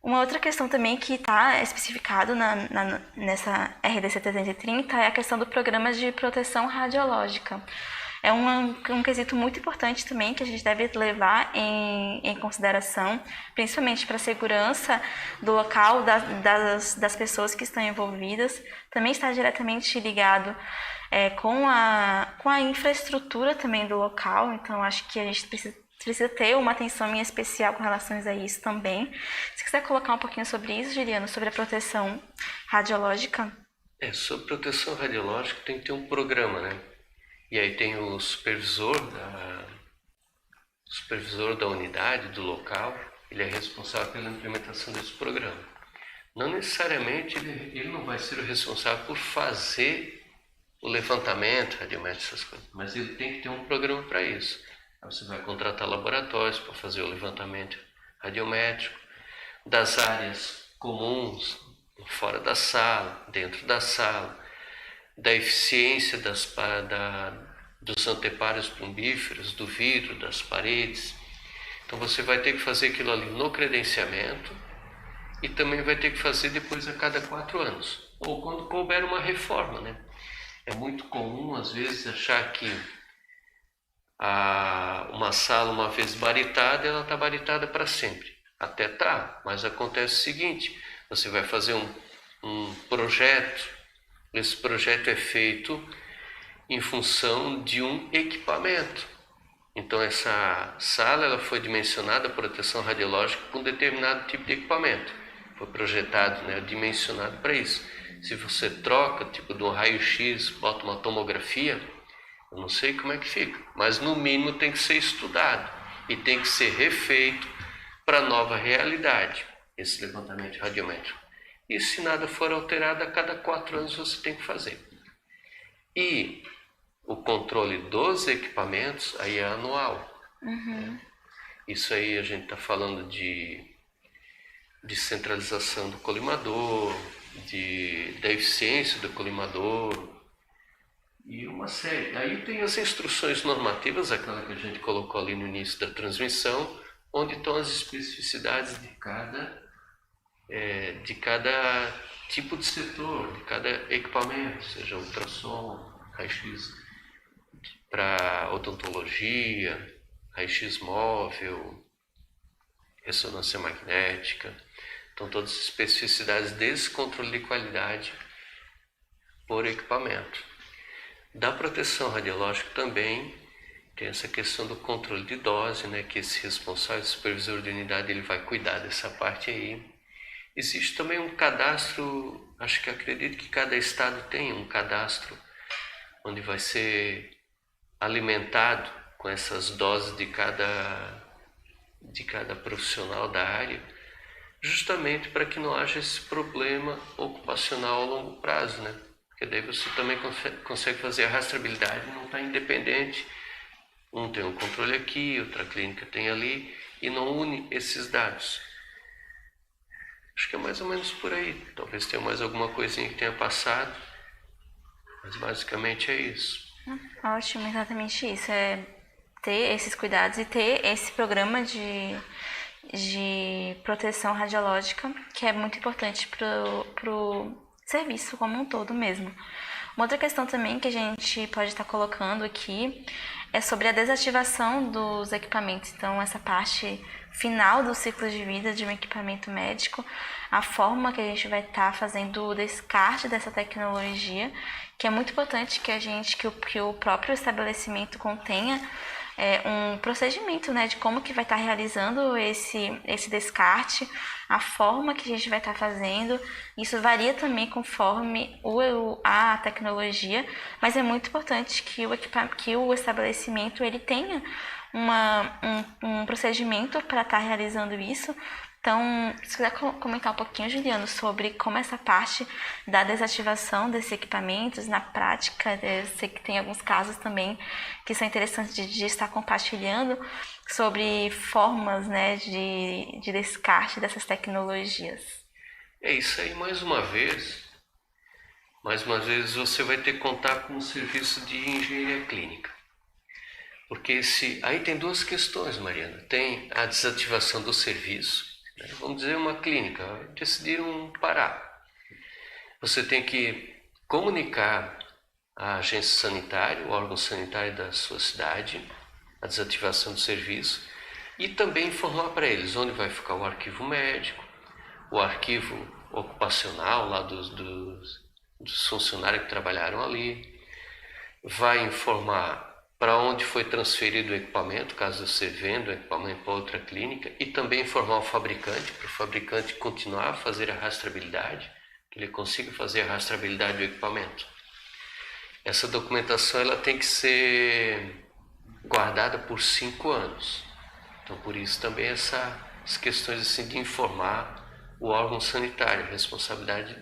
Uma outra questão também que está especificado nessa RDC 330 é a questão do programa de proteção radiológica. É um quesito muito importante também que a gente deve levar em consideração, principalmente para a segurança do local, das pessoas que estão envolvidas. Também está diretamente ligado com a infraestrutura também do local, então acho que a gente precisa ter uma atenção em especial com relação a isso também. Se quiser colocar um pouquinho sobre isso, Juliano, sobre a proteção radiológica. Sobre proteção radiológica tem que ter um programa, né? E aí tem o supervisor da unidade, do local, ele é responsável pela implementação desse programa. Não necessariamente ele não vai ser o responsável por fazer o levantamento radiométrico, essas coisas, mas ele tem que ter um programa para isso. Aí você vai contratar laboratórios para fazer o levantamento radiométrico das áreas comuns, fora da sala, dentro da sala, da eficiência dos anteparos plumbíferos, do vidro, das paredes. Então você vai ter que fazer aquilo ali no credenciamento e também vai ter que fazer depois a cada 4 anos, ou quando couber uma reforma, né? É muito comum às vezes achar que uma sala uma vez baritada, ela está baritada para sempre. Até tá, mas acontece o seguinte, você vai fazer um projeto. Esse projeto é feito em função de um equipamento. Então essa sala ela foi dimensionada para proteção radiológica com um determinado tipo de equipamento. Foi projetado, né, dimensionado para isso. Se você troca, tipo de um raio-x, bota uma tomografia, eu não sei como é que fica, mas no mínimo tem que ser estudado e tem que ser refeito para a nova realidade, esse levantamento radiométrico. E se nada for alterado, a cada 4 anos você tem que fazer. E o controle dos equipamentos aí é anual. Isso aí a gente está falando de centralização do colimador, da eficiência do colimador e uma série. Aí tem as instruções normativas, aquela que a gente colocou ali no início da transmissão, onde estão as especificidades de cada tipo de setor, de cada equipamento, seja ultrassom, raio-x para odontologia, raio-x móvel, ressonância magnética. Então, todas as especificidades desse controle de qualidade por equipamento. Da proteção radiológica também tem essa questão do controle de dose, né, que esse responsável, supervisor de unidade, ele vai cuidar dessa parte aí. Existe também um cadastro, acredito que cada estado tem um cadastro onde vai ser alimentado com essas doses de cada profissional da área, justamente para que não haja esse problema ocupacional a longo prazo, né? Porque daí você também consegue fazer a rastreabilidade, não está independente. Um tem um controle aqui, outra clínica tem ali, e não une esses dados. Acho que é mais ou menos por aí. Talvez tenha mais alguma coisinha que tenha passado, mas basicamente é isso. Ótimo, exatamente isso. É ter esses cuidados e ter esse programa de proteção radiológica, que é muito importante pro serviço como um todo mesmo. Uma outra questão também que a gente pode estar colocando aqui é sobre a desativação dos equipamentos. Então, essa parte final do ciclo de vida de um equipamento médico, a forma que a gente vai estar fazendo o descarte dessa tecnologia, que é muito importante que o próprio estabelecimento contenha um procedimento, né, de como que vai estar realizando esse descarte, a forma que a gente vai estar fazendo. Isso varia também conforme a tecnologia, mas é muito importante que o estabelecimento ele tenha um procedimento para estar realizando isso. Então, se quiser comentar um pouquinho, Juliano, sobre como essa parte da desativação desses equipamentos, na prática, eu sei que tem alguns casos também que são interessantes de estar compartilhando sobre formas, né, de descarte dessas tecnologias. É isso aí, mais uma vez você vai ter que contar com um serviço de engenharia clínica. Porque aí tem duas questões, Mariana. Tem a desativação do serviço. Vamos dizer, uma clínica, decidiram parar. Você tem que comunicar à agência sanitária, o órgão sanitário da sua cidade, a desativação do serviço, e também informar para eles onde vai ficar o arquivo médico, o arquivo ocupacional lá dos funcionários que trabalharam ali, vai informar para onde foi transferido o equipamento, caso você venda o equipamento para outra clínica, e também informar o fabricante, para o fabricante continuar a fazer a rastreabilidade, que ele consiga fazer a rastreabilidade do equipamento. Essa documentação ela tem que ser guardada por 5 anos. Então, por isso também essas questões assim, de informar o órgão sanitário, a responsabilidade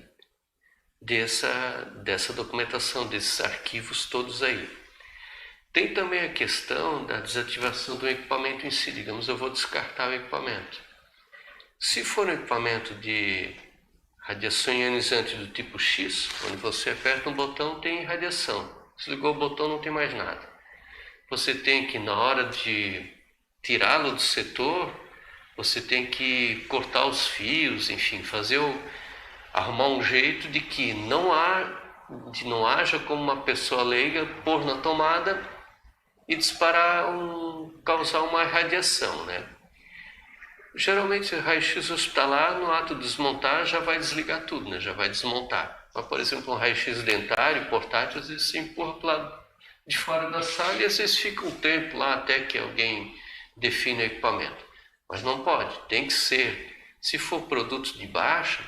dessa documentação, desses arquivos todos aí. Tem também a questão da desativação do equipamento em si. Digamos, eu vou descartar o equipamento. Se for um equipamento de radiação ionizante do tipo X, onde você aperta um botão tem radiação. Desligou o botão não tem mais nada. Você tem que, na hora de tirá-lo do setor, você tem que cortar os fios, enfim, arrumar um jeito de que não haja como uma pessoa leiga pôr na tomada e causar uma radiação, né? Geralmente, raio-x hospitalar, no ato de desmontar, já vai desligar tudo, né? Já vai desmontar. Mas, por exemplo, um raio-x dentário, portátil, às vezes você empurra para o lado de fora da sala e às vezes fica um tempo lá até que alguém define o equipamento. Mas não pode, tem que ser, se for produto de baixa,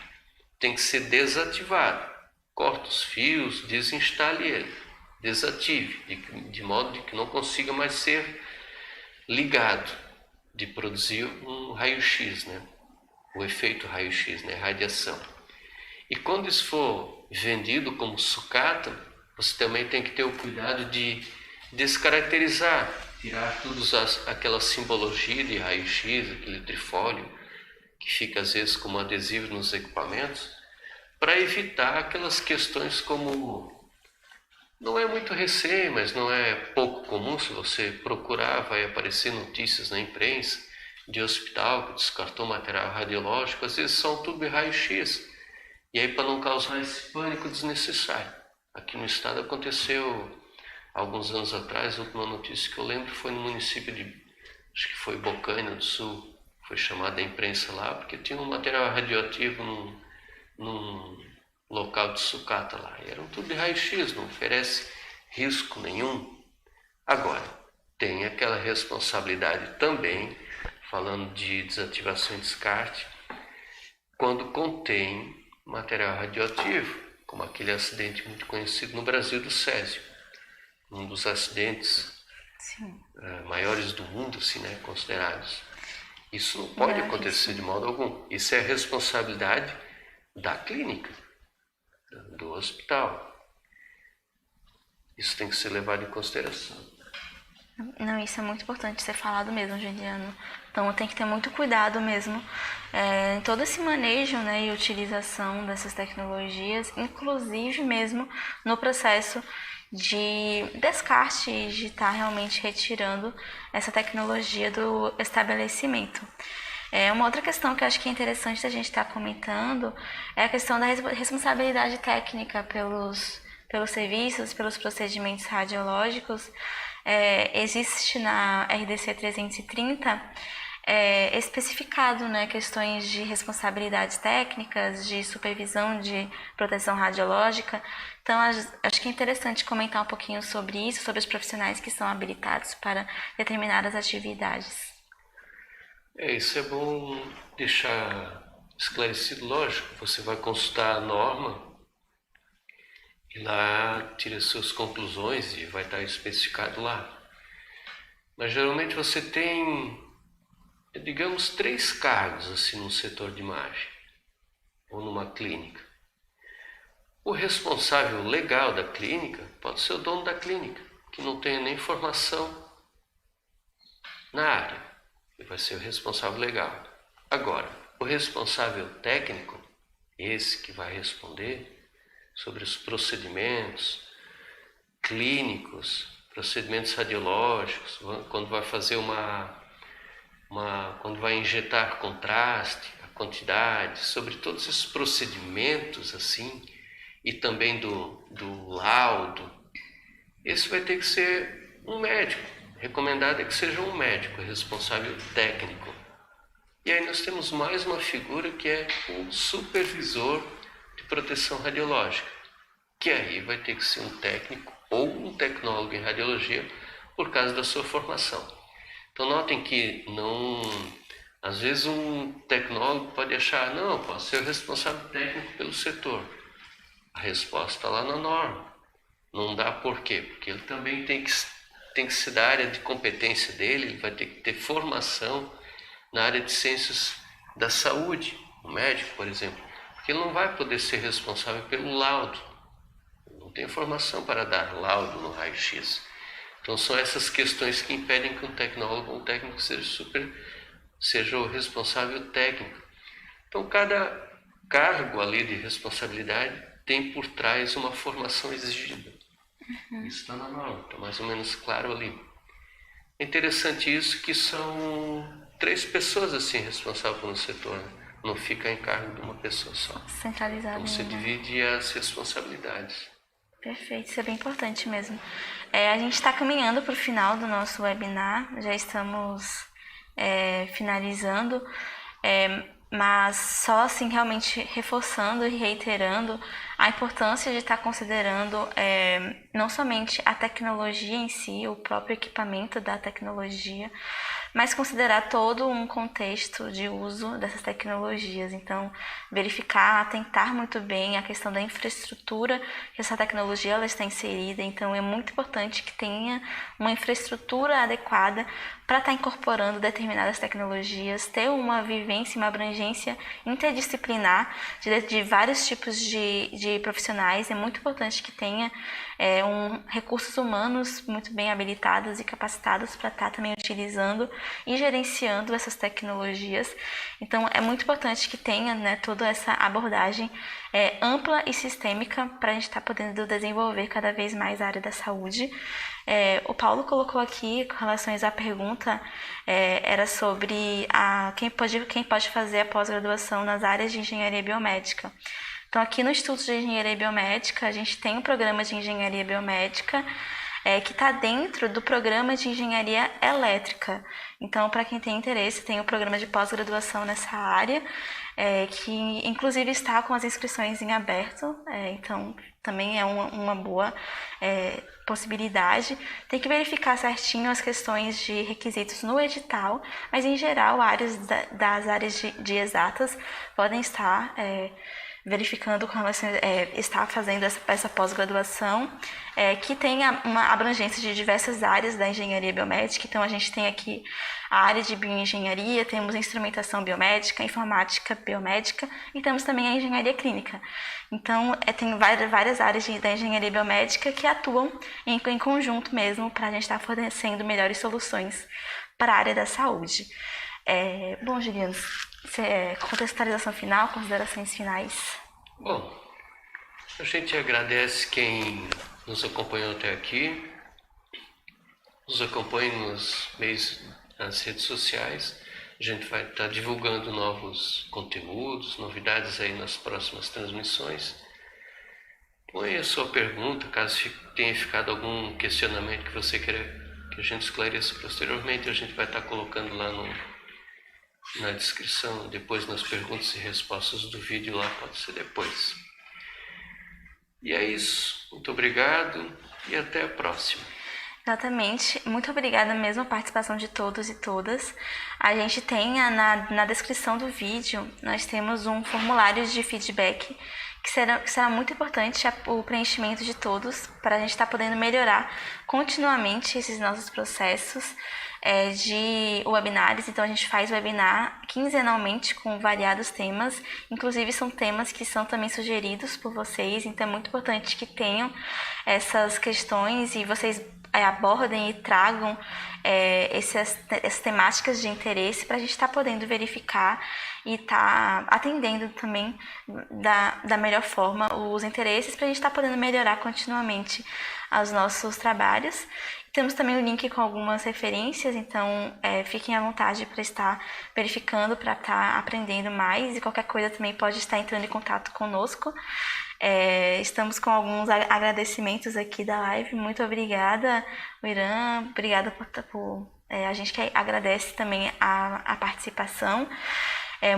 tem que ser desativado. corta os fios, desinstale ele, desative, de modo de que não consiga mais ser ligado, de produzir um raio-x, né? O efeito raio-x, né? Radiação. E quando isso for vendido como sucata, você também tem que ter o cuidado de descaracterizar, tirar todas aquela simbologia de raio-x, aquele trifólio, que fica às vezes como adesivo nos equipamentos, para evitar aquelas questões como... Não é muito recém, mas não é pouco comum. Se você procurar, vai aparecer notícias na imprensa de hospital que descartou material radiológico, às vezes são tudo de raio-x. E aí, para não causar esse pânico desnecessário. Aqui no estado aconteceu alguns anos atrás, a última notícia que eu lembro foi no município de, acho que foi Bocaina do Sul, foi chamada a imprensa lá, porque tinha um material radioativo num local de sucata lá. E eram tudo de raio-x, não oferece risco nenhum. Agora, tem aquela responsabilidade também, falando de desativação e descarte, quando contém material radioativo, como aquele acidente muito conhecido no Brasil do Césio, um dos acidentes maiores do mundo, assim, né, considerados. Isso não pode acontecer de modo algum. Isso é responsabilidade da clínica, do hospital. Isso tem que ser levado em consideração. Não, isso é muito importante ser falado mesmo, Juliano. Então tem que ter muito cuidado mesmo em todo esse manejo, né, e utilização dessas tecnologias, inclusive mesmo no processo de descarte e de estar realmente retirando essa tecnologia do estabelecimento. Uma outra questão que eu acho que é interessante a gente estar comentando é a questão da responsabilidade técnica pelos serviços, pelos procedimentos radiológicos. Existe na RDC 330 especificado, né, questões de responsabilidades técnicas, de supervisão de proteção radiológica. Então, acho que é interessante comentar um pouquinho sobre isso, sobre os profissionais que são habilitados para determinadas atividades. Isso é bom deixar esclarecido, lógico. Você vai consultar a norma e lá tira suas conclusões e vai estar especificado lá. Mas geralmente você tem, digamos, 3 cargos assim no setor de imagem ou numa clínica. O responsável legal da clínica pode ser o dono da clínica, que não tenha nem formação na área. Ele vai ser o responsável legal. Agora, o responsável técnico, esse que vai responder sobre os procedimentos clínicos, procedimentos radiológicos, quando vai fazer quando vai injetar contraste, a quantidade, sobre todos esses procedimentos assim, e também do laudo. Esse vai ter que ser um médico. Recomendado é que seja um médico responsável técnico. E aí nós temos mais uma figura que é o supervisor de proteção radiológica, que aí vai ter que ser um técnico ou um tecnólogo em radiologia por causa da sua formação. Então notem que às vezes um tecnólogo pode achar, não, posso ser o responsável técnico pelo setor. A resposta está lá na norma. Não dá por quê? Porque ele também tem que ser da área de competência dele, ele vai ter que ter formação na área de ciências da saúde, o médico, por exemplo, porque ele não vai poder ser responsável pelo laudo. Não tem formação para dar laudo no raio-x. Então são essas questões que impedem que um tecnólogo ou um técnico seja o responsável técnico. Então cada cargo ali de responsabilidade tem por trás uma formação exigida. Isso está na norma, está mais ou menos claro ali. É interessante isso que são 3 pessoas assim responsáveis pelo setor, né? Não fica em cargo de uma pessoa só. Centralizado. Então você divide as responsabilidades. Perfeito, isso é bem importante mesmo. A gente está caminhando para o final do nosso webinar, já estamos finalizando, mas só assim realmente reforçando e reiterando a importância de estar considerando não somente a tecnologia em si, o próprio equipamento da tecnologia, mas considerar todo um contexto de uso dessas tecnologias. Então, verificar, atentar muito bem a questão da infraestrutura que essa tecnologia ela está inserida. Então, é muito importante que tenha uma infraestrutura adequada para estar incorporando determinadas tecnologias, ter uma vivência, uma abrangência interdisciplinar de vários tipos de profissionais. É muito importante que tenha recursos humanos muito bem habilitados e capacitados para estar também utilizando e gerenciando essas tecnologias. Então, é muito importante que tenha, né, toda essa abordagem ampla e sistêmica para a gente estar podendo desenvolver cada vez mais a área da saúde. O Paulo colocou aqui, com relação à pergunta, era sobre quem pode fazer a pós-graduação nas áreas de engenharia biomédica. Então, aqui no Instituto de Engenharia Biomédica, a gente tem um programa de engenharia biomédica que está dentro do programa de engenharia elétrica. Então, para quem tem interesse, tem o programa de pós-graduação nessa área, que inclusive está com as inscrições em aberto, então também é uma boa possibilidade. Tem que verificar certinho as questões de requisitos no edital, mas em geral das áreas de exatas podem estar verificando com relação está fazendo essa pós-graduação, que tem uma abrangência de diversas áreas da engenharia biomédica. Então, a gente tem aqui a área de bioengenharia, temos instrumentação biomédica, informática biomédica e temos também a engenharia clínica. Então, tem várias áreas da engenharia biomédica que atuam em conjunto mesmo para a gente estar fornecendo melhores soluções para a área da saúde. Bom, Juliano, contextualização final, considerações finais. Bom, a gente agradece quem nos acompanhou até aqui, nos acompanhe nos meios, nas redes sociais. A gente vai estar divulgando novos conteúdos, novidades aí nas próximas transmissões. Põe a sua pergunta, caso tenha ficado algum questionamento que você queira que a gente esclareça posteriormente, a gente vai estar colocando lá na descrição, depois nas perguntas e respostas do vídeo lá, pode ser depois. E é isso. Muito obrigado e até a próxima. Exatamente. Muito obrigada mesmo a participação de todos e todas. A gente tem na descrição do vídeo, nós temos um formulário de feedback que será muito importante o preenchimento de todos para a gente estar podendo melhorar continuamente esses nossos processos de webinars. Então, a gente faz webinar quinzenalmente com variados temas, inclusive são temas que são também sugeridos por vocês, então é muito importante que tenham essas questões e vocês abordem e tragam essas temáticas de interesse para a gente estar podendo verificar e estar atendendo também da melhor forma os interesses para a gente estar podendo melhorar continuamente os nossos trabalhos. Temos também o link com algumas referências, então fiquem à vontade para estar verificando, para estar aprendendo mais, e qualquer coisa também pode estar entrando em contato conosco. Estamos com alguns agradecimentos aqui da live. Muito obrigada, Irã, obrigada por a gente que agradece também a participação.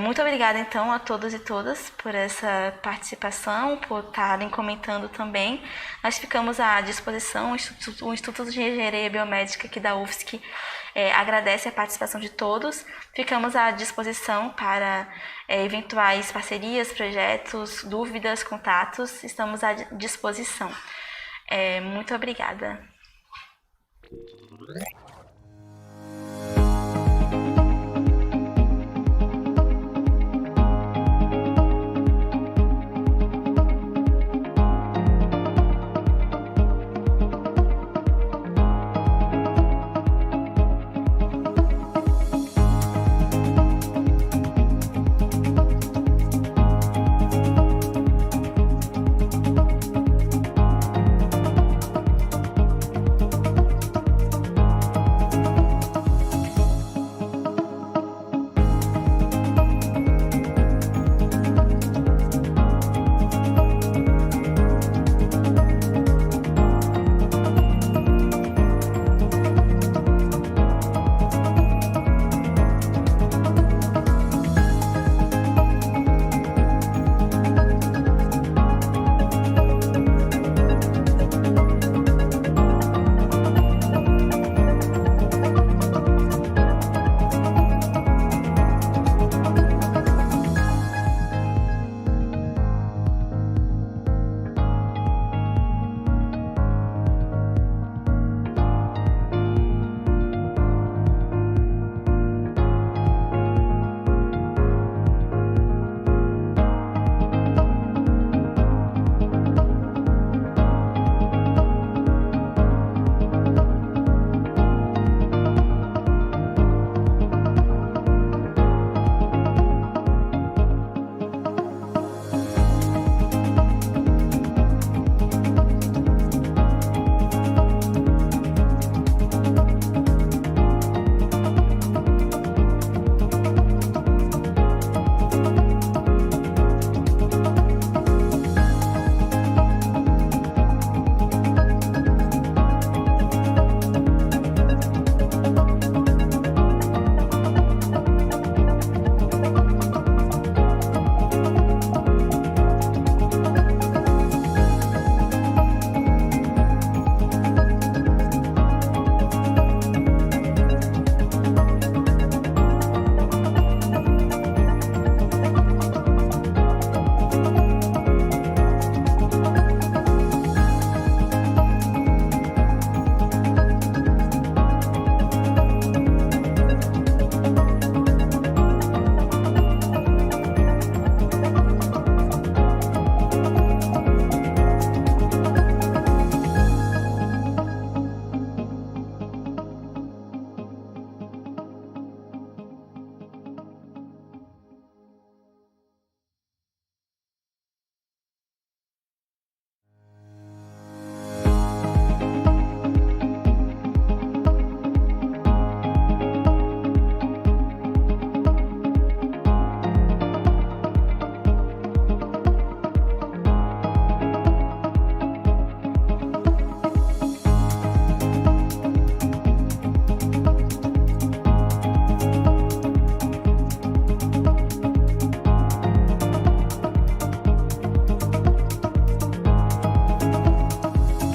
Muito obrigada, então, a todos e todas por essa participação, por estarem comentando também. Nós ficamos à disposição, o Instituto de Engenharia Biomédica aqui da UFSC agradece a participação de todos. Ficamos à disposição para eventuais parcerias, projetos, dúvidas, contatos. Estamos à disposição. Muito obrigada.